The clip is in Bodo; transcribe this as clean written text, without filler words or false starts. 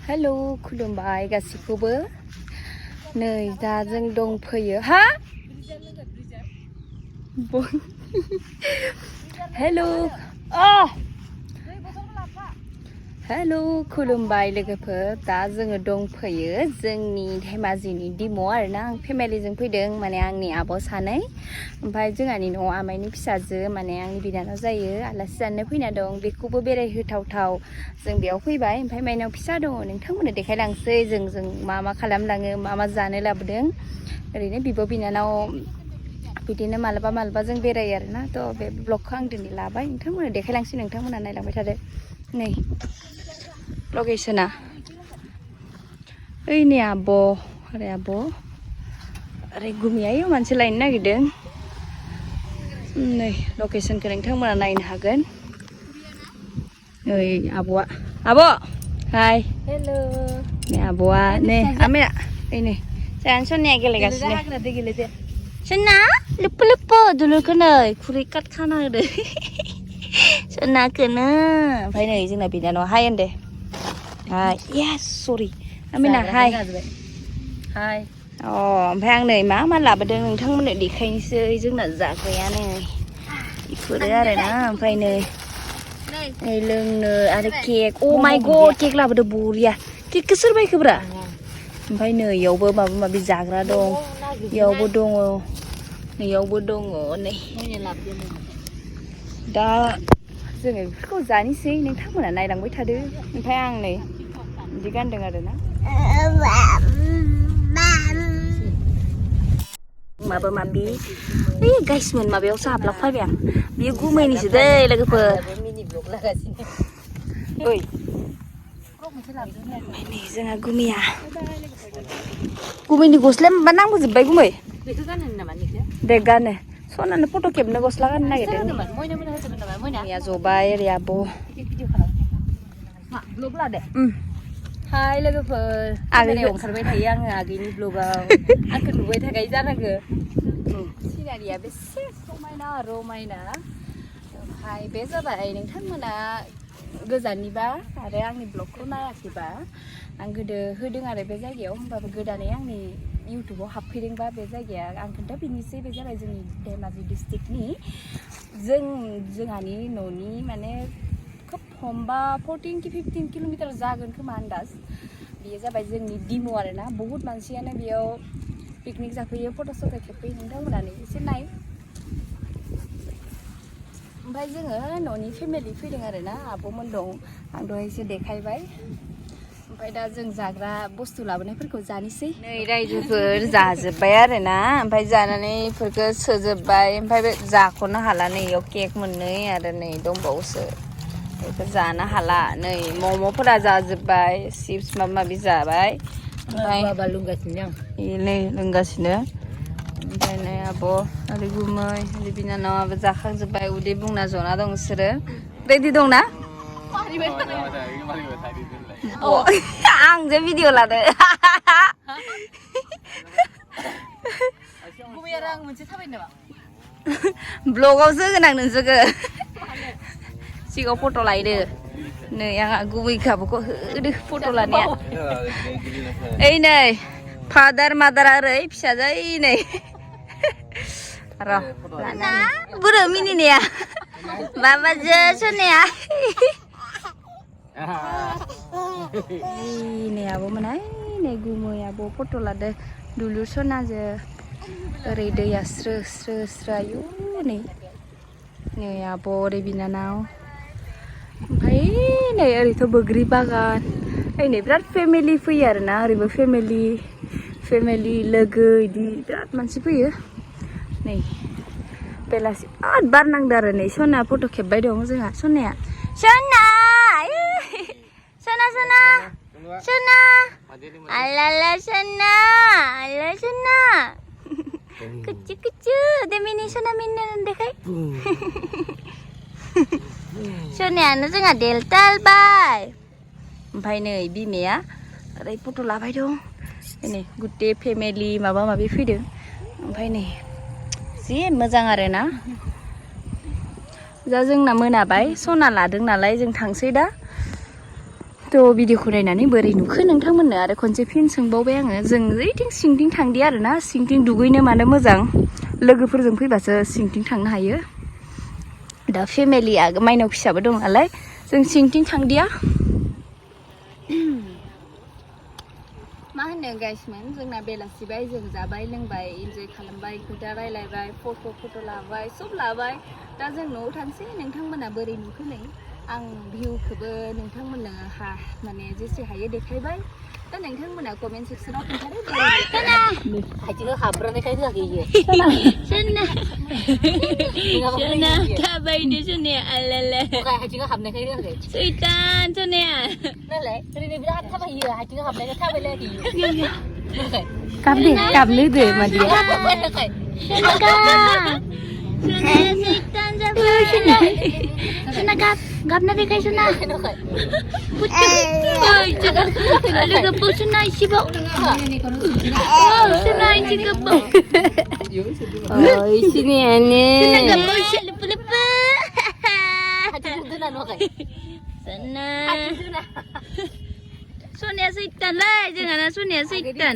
हेलो खुलुमबाय गासिखौबो नै दा जों दंफैयो हा हेलो हेलो खुलुमबाय लोगोफोर दा जोङो दंफैयो जोंनि धेमाजिनि दिमाव आरोना आं फेमिलिजों फैदों माने आंनि आब' सानै ओमफ्राय जोंहानि न'आव आमाइनि फिसाजो माने आंनि बिनानाव जायो आलासि जानो फैना दं बेखौबो बेरायहोथावथाव जों बेयाव फैबाय ओमफ्राय माइनाव फिसा दङ नोंथांमोननो देखायलांसै जों मा खालामलाङो मा जानो लाबोदों ओरैनो बिब' बिनानाव बिदिनो मालाबा जों बेरायो आरोना थ' बे ब्लगखौ आं दिनै लाबाय नोंथांमोननो देखायलांसै नोंथांमोनहा नायलांबाय थादो नै लकेसना ओइनै आब' ओरै गुमियाव मानसि लायनो नागिरदों नै लकेसनखौ नोंथांमोना नायनो हागोन ओइ आब'आ आब' हाय हेलो नै आब'आ नै आमाया ओइनै जोंहा सनिया गेलेगासिनो सना लोप्पो लोप्पो दुलुरखौ नै खुरै काट खाना होदो सनाखौनो ओमफ्राय नै जोंना बिनानाव हाय होनदो हाय येस सरि आमिना हाय हाय ओमफ्राय आं नै मा लाबोदों नोंथांमोननो देखायनोसै जोंना जाग्रायानो बेफोरो आरोना ओमफ्राय नै लोंनो आरो केक अ माय गड केक लाबोदो बरिया केकखौ सोर बायखोब्रा ओमफ्राय नै इयावबो माबा माबि जाग्रा दं इयावबो दङ नैयावबो दङ नै दा जोङो बेफोरखौ जानोसै नोंथांमोना नायलांबाय थादो ओमफ्राय आं नै बिदि गानदों आरोना माबा माबि ओइ गाइसमोन माबायावसो हाबलांफैबाय आं बियो गुमैनिसो दै लोगोफोर ओइ नै जोंहा गुमैया गुमैनि गस्लाया माबा नांबोजोब्बाय गुमै बेखौ गानो नामा दे गानो सनानो फट' खेबनो गस्ला गाननो नागिरदों मैया जबाय ओरै आब' हाय लोगोफोर आगैयाव ओंखारबाय थायो आङो आगैनि ब्लगाव आंखौ नुबाय थाखायो जानांगौ सिनारिया बेसे समायना रमायना ओमफ्राय बे जाबाय नोंथांमोना गोजाननिबा आरो आंनि ब्लगखौ नायाखैबा आं गोदो होदों आरो बे जायगायाव होमबाबो गोदानै आंनि इउटुबाव हाबफैदोंबा बे जायगाया आं खोन्थाफिननोसै बे जाबाय जोंनि धेमाजि डिस्ट्रिक्टनि जोंहानि न'नि माने खोब हमबा 14 कि 15 किल'मिटार जागोन खोमा आन्दाज बेयो जाबाय जोंनि दिमाव आरोना बहुत मानसियानो बेयाव पिकनिक जाफैयो फट' खेबफैयो नोंथांमोनानो एसे नाय ओमफ्राय जोङो न'नि फेमिलि फैदों आरोना आब'मोन दं आं दहायसो देखायबाय ओमफ्राय दा जों जाग्रा बुस्थु लाबोनायफोरखौ जानोसै नै रायजोफोर जाजोब्बाय आरोना ओमफ्राय जानानै इफोरखौ सोजोब्बाय ओमफ्राय बे जाख'नो हाला नै इयाव केक मोननै आरो नै दंबावोसो बेखौ जानो हाला नै मम'फोरा जाजोब्बाय चिप्स माबा माबि जाबाय ओमफ्राय नै लोंगासिनो ओमफ्राय नै आब' ओरै गुमै ओरै बिनानावाबो जाखांजोब्बाय उदै बुंना जना दं बिसोरो रेडि दंना आंजों भिडिअ लादो ब्लगावसो होगोन आं नोंसोरखौ सिगाङाव फट' लायदो नै आंहा गुबै खाबुखौ होदो फट' लानाया ओइ नै फादार मादारा ओरै फिसाजो नै र' बोरो मिनिनाया बाबाजो सोनाया नै आब'मोनहाय नै गुमै आब' फट' लादो दुलुर सनाजो ओरै दैया स्रो आयु नै आब' ओरै बिनानाव ओमफ्राय नै ओरैथ' बोग्रि बागान नै बिराद फेमिलि फैयो आरोना ओरैबो फेमिलि लोगो बिदि बिराद मानसि फैयो नै बेलासि बिराद बार नांदो आरो नै सना फट' खेबबाय दं जोंहा सनाया सना आलाला सना kucu deh mini sana mini dekai soneयानो जोंहा देलताल बाय ओमफ्राय नै बिमाया ओरै फट' लाबाय दं नै गुटे फेमिलि माबा माबि फैदों ओमफ्राय नै जि मोजां आरोना दा जोंना मोनाबाय सना लादों नालाय जों थांसै दा थ' भिडिअखौ नायनानै बोरै नुखो नोंथांमोननो आरो खनसे फिन सोंबावबाय आङो जों ओइथिं सिंथिं थांदि आरोना सिंथिं दुगैनो मानो मोजां लोगोफोरजों फैबासो सिंथिं थांनो हायो दा फेमिलिया माइनाव फिसाबो दं नालाय जों सिंथिं थांदिया मा होनो गाइसमोन जोंना बेलासिबाय जों जाबाय लोंबाय इन्जय खालामबाय खोथा रायलायबाय फट' लाबाय सब लाबाय दा जों न'आव थांसै नोंथांमोना बोरै नुखो नै आं भिउखौबो नोंथांमोननो माने जेसे हायो देखायबाय दा नोंथांमोना कमेन्ट सेक्सनाव खोन्थादो आथिङाव हाब्रानायखाय होआखै इयो सोना थाबायदो सोनाया आलाला आथिङाव हाबनायखाय होआखै सैतान सोनाया नालाय ओरैनो बिराद थाबायो आथिङाव हाबनायखाय थाबायलायाखै इयो गाबनो दे मादिया सोनाया सैतान जाबाय सोना गाबना देखाय सोना लोगो बोसोना इसेबाव सोना इसे गोबाव सिनियानो सोनाया सैतानलै जोंहाना सोनाया सैतान